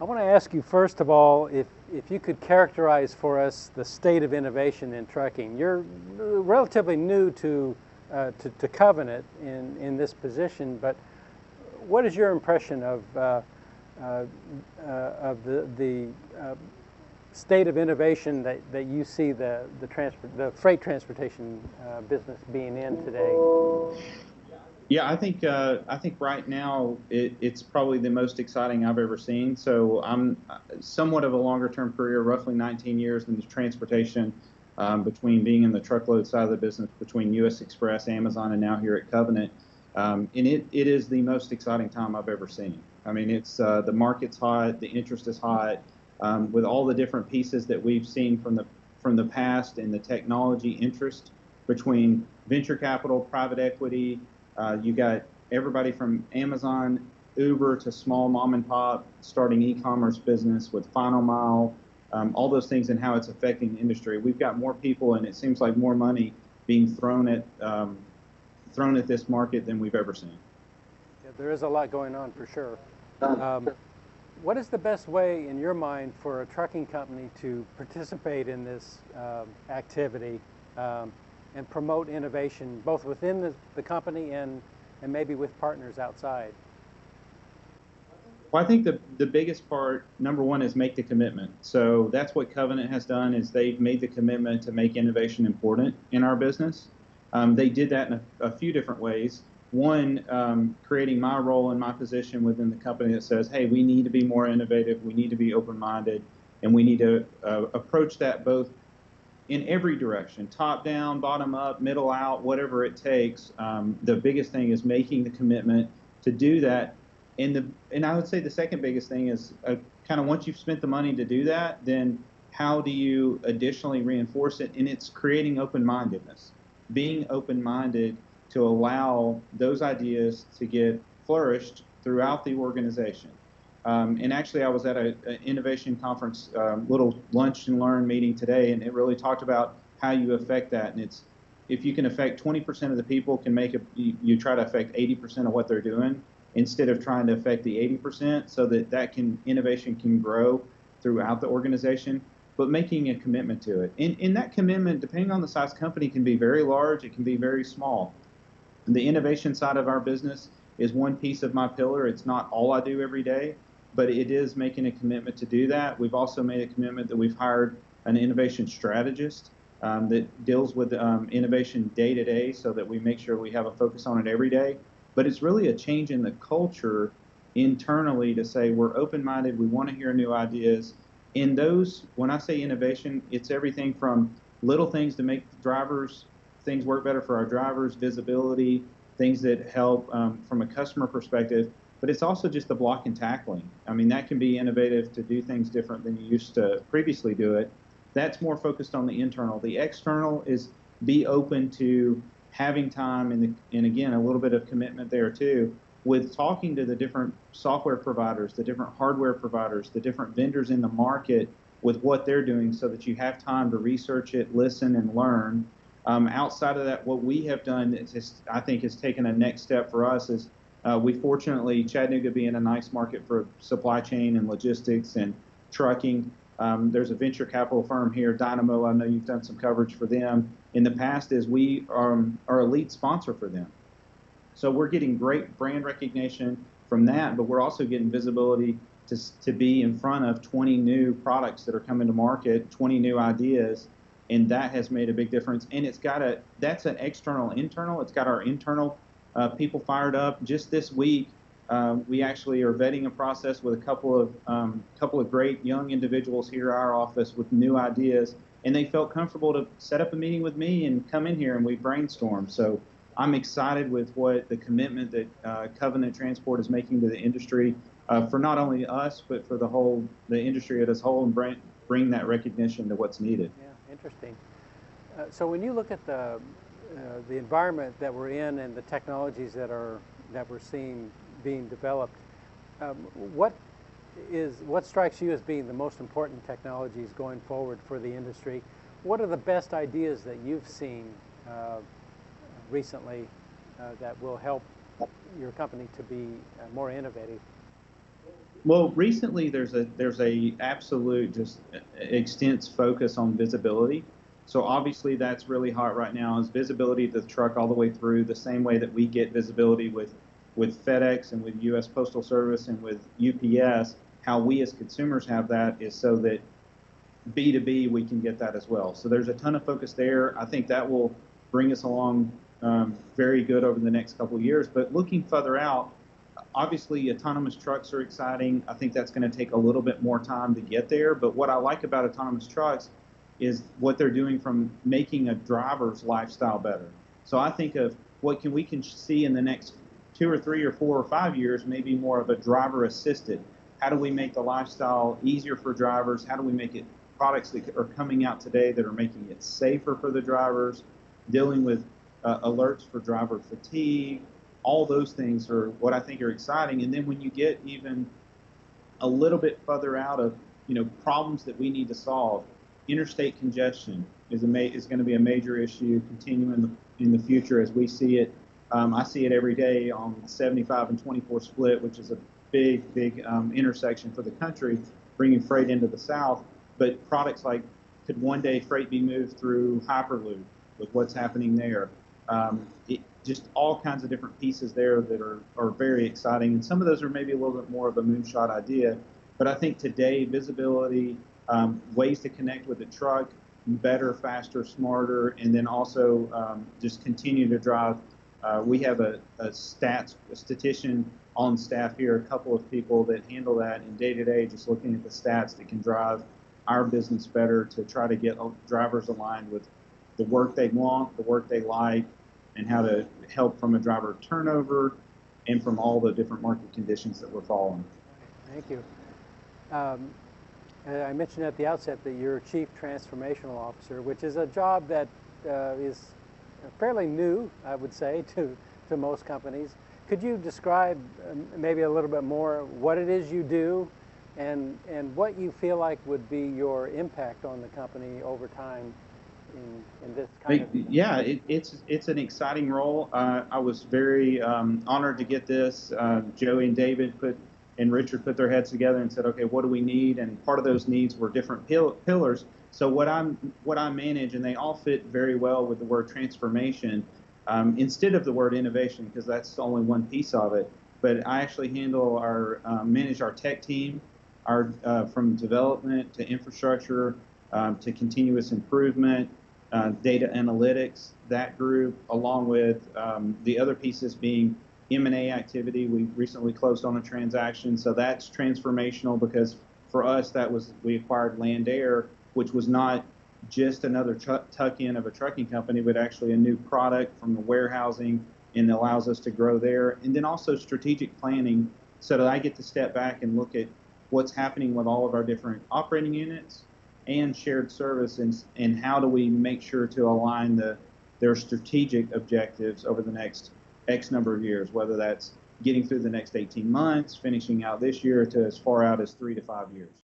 I want to ask you, first of all, if you could characterize for us the state of innovation in trucking. You're relatively new to Covenant in this position, but what is your impression of the state of innovation that you see the freight transportation business being in today? Yeah, I think right now it's probably the most exciting I've ever seen. So I'm somewhat of a longer-term career, roughly 19 years in the transportation, between being in the truckload side of the business, between U.S. Express, Amazon, and now here at Covenant. And it is the most exciting time I've ever seen. I mean, it's the market's hot, the interest is hot, with all the different pieces that we've seen from the past and the technology interest between venture capital, private equity. You got everybody from Amazon, Uber to small mom and pop starting e-commerce business with Final Mile, all those things and how it's affecting the industry. We've got more people and it seems like more money being thrown at this market than we've ever seen. Yeah, there is a lot going on for sure. What is the best way in your mind for a trucking company to participate in this activity? And promote innovation both within the company and maybe with partners outside? Well, I think the biggest part, number one, is make the commitment. So that's what Covenant has done, is they've made the commitment to make innovation important in our business. They did that in a few different ways. One, creating my role and my position within the company that says, hey, we need to be more innovative, we need to be open-minded, and we need to approach that both in every direction, top down, bottom up, middle out, whatever it takes. The biggest thing is making the commitment to do that. And I would say the second biggest thing is kind of once you've spent the money to do that, then how do you additionally reinforce it? And it's creating open-mindedness, being open-minded to allow those ideas to get flourished throughout the organization. And actually, I was at an innovation conference, little lunch and learn meeting today, and it really talked about how you affect that. And it's, if you can affect 20% of the people, you try to affect 80% of what they're doing instead of trying to affect the 80%, so that innovation can grow throughout the organization. But making a commitment to it, and that commitment, depending on the size company, can be very large, it can be very small. And the innovation side of our business is one piece of my pillar. It's not all I do every day, but it is making a commitment to do that. We've also made a commitment that we've hired an innovation strategist that deals with innovation day to day, so that we make sure we have a focus on it every day. But it's really a change in the culture internally to say we're open-minded, we want to hear new ideas. In those, when I say innovation, it's everything from little things to make things work better for our drivers, visibility, things that help from a customer perspective. But it's also just the block and tackling. I mean, that can be innovative to do things different than you used to previously do it. That's more focused on the internal. The external is be open to having time and again, a little bit of commitment there too, with talking to the different software providers, the different hardware providers, the different vendors in the market with what they're doing, so that you have time to research it, listen, and learn. Outside of that, what we have done, I think, has taken a next step for us is we fortunately, Chattanooga being a nice market for supply chain and logistics and trucking, there's a venture capital firm here, Dynamo. I know you've done some coverage for them in the past, is we are a lead sponsor for them. So we're getting great brand recognition from that, but we're also getting visibility to be in front of 20 new products that are coming to market, 20 new ideas, and that has made a big difference. And that's an external, internal. It's got our internal people fired up. Just this week, we actually are vetting a process with a couple of great young individuals here at our office with new ideas, and they felt comfortable to set up a meeting with me and come in here and we brainstorm. So I'm excited with what the commitment that Covenant Transport is making to the industry for not only us, but for the industry as a whole, and bring that recognition to what's needed. Yeah, interesting. So when you look at the environment that we're in and the technologies that we're seeing being developed, what strikes you as being the most important technologies going forward for the industry? What are the best ideas that you've seen recently that will help your company to be more innovative? Well, recently there's a absolute just extense focus on visibility. So obviously that's really hot right now is visibility of the truck all the way through the same way that we get visibility with FedEx and with U.S. Postal Service and with UPS. How we as consumers have that is so that B2B we can get that as well. So there's a ton of focus there. I think that will bring us along very good over the next couple of years. But looking further out, obviously autonomous trucks are exciting. I think that's going to take a little bit more time to get there. But what I like about autonomous trucks is what they're doing from making a driver's lifestyle better. So I think of what we can see in the next 2 or 3 or 4 or 5 years, maybe more of a driver assisted. How do we make the lifestyle easier for drivers? How do we make it products that are coming out today that are making it safer for the drivers, dealing with alerts for driver fatigue? All those things are what I think are exciting. And then when you get even a little bit further out of problems that we need to solve, interstate congestion is going to be a major issue continuing in the future as we see it. I see it every day on 75 and 24 split, which is a big intersection for the country, bringing freight into the South. But products like, could one day freight be moved through Hyperloop with what's happening there? Just all kinds of different pieces there that are very exciting. And some of those are maybe a little bit more of a moonshot idea. But I think today, visibility, ways to connect with the truck, better, faster, smarter, and then also just continue to drive. We have a statistician on staff here, a couple of people that handle that in day-to-day, just looking at the stats that can drive our business better to try to get drivers aligned with the work they want, the work they like, and how to help from a driver turnover and from all the different market conditions that we're following. Thank you. I mentioned at the outset that you're Chief Transformational Officer, which is a job that is fairly new, I would say, to most companies. Could you describe maybe a little bit more what it is you do and what you feel like would be your impact on the company over time in this kind of... Yeah, it's an exciting role. I was very honored to get this. Joey and David and Richard put their heads together and said, okay, what do we need? And part of those needs were different pillars. So what I manage, and they all fit very well with the word transformation, instead of the word innovation, because that's only one piece of it. But I actually manage our tech team, from development to infrastructure to continuous improvement, data analytics, that group, along with the other pieces being M&A activity. We recently closed on a transaction, so that's transformational because for us we acquired Land Air, which was not just another tuck-in of a trucking company, but actually a new product from the warehousing, and allows us to grow there. And then also strategic planning, so that I get to step back and look at what's happening with all of our different operating units and shared services, and how do we make sure to align their strategic objectives over the next X number of years, whether that's getting through the next 18 months, finishing out this year, to as far out as 3 to 5 years.